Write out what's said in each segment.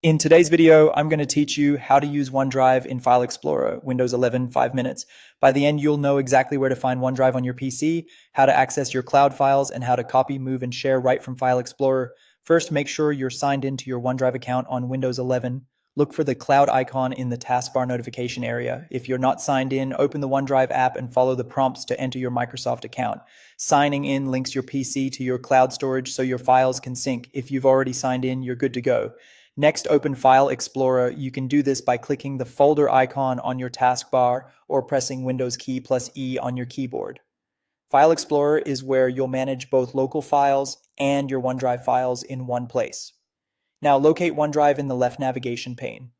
In today's video, I'm going to teach you how to use OneDrive in File Explorer, Windows 11, 5 minutes. By the end, you'll know exactly where to find OneDrive on your PC, how to access your cloud files, and how to copy, move, and share right from File Explorer. First, make sure you're signed into your OneDrive account on Windows 11. Look for the cloud icon in the taskbar notification area. If you're not signed in, open the OneDrive app and follow the prompts to enter your Microsoft account. Signing in links your PC to your cloud storage so your files can sync. If you've already signed in, you're good to go. Next, open File Explorer. You can do this by clicking the folder icon on your taskbar or pressing Windows key plus E on your keyboard. File Explorer is where you'll manage both local files and your OneDrive files in one place. Now locate OneDrive in the left navigation pane.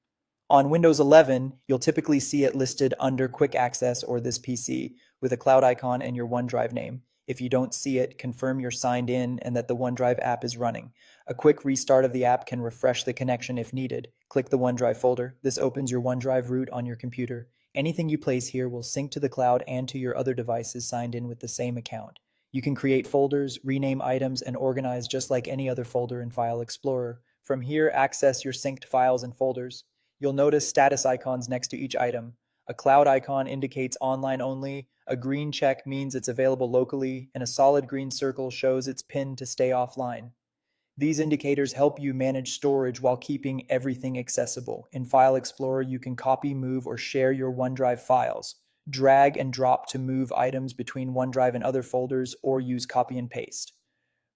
On Windows 11, you'll typically see it listed under Quick Access or This PC with a cloud icon and your OneDrive name. If you don't see it, confirm you're signed in and that the OneDrive app is running. A quick restart of the app can refresh the connection if needed. Click the OneDrive folder. This opens your OneDrive root on your computer. Anything you place here will sync to the cloud and to your other devices signed in with the same account. You can create folders, rename items, and organize just like any other folder in File Explorer. From here, access your synced files and folders. You'll notice status icons next to each item. A cloud icon indicates online only, a green check means it's available locally, and a solid green circle shows it's pinned to stay offline. These indicators help you manage storage while keeping everything accessible. In File Explorer, you can copy, move, or share your OneDrive files. Drag and drop to move items between OneDrive and other folders, or use copy and paste.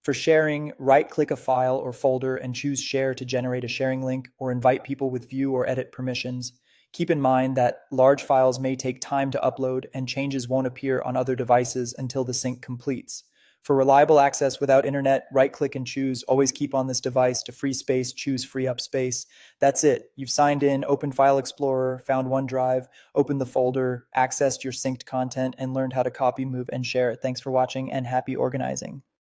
For sharing, right-click a file or folder and choose Share to generate a sharing link or invite people with view or edit permissions. Keep in mind that large files may take time to upload and changes won't appear on other devices until the sync completes. For reliable access without internet, right-click and choose Always Keep on this device to free space, choose Free Up Space. That's it. You've signed in, opened File Explorer, found OneDrive, opened the folder, accessed your synced content, and learned how to copy, move, and share it. Thanks for watching and happy organizing.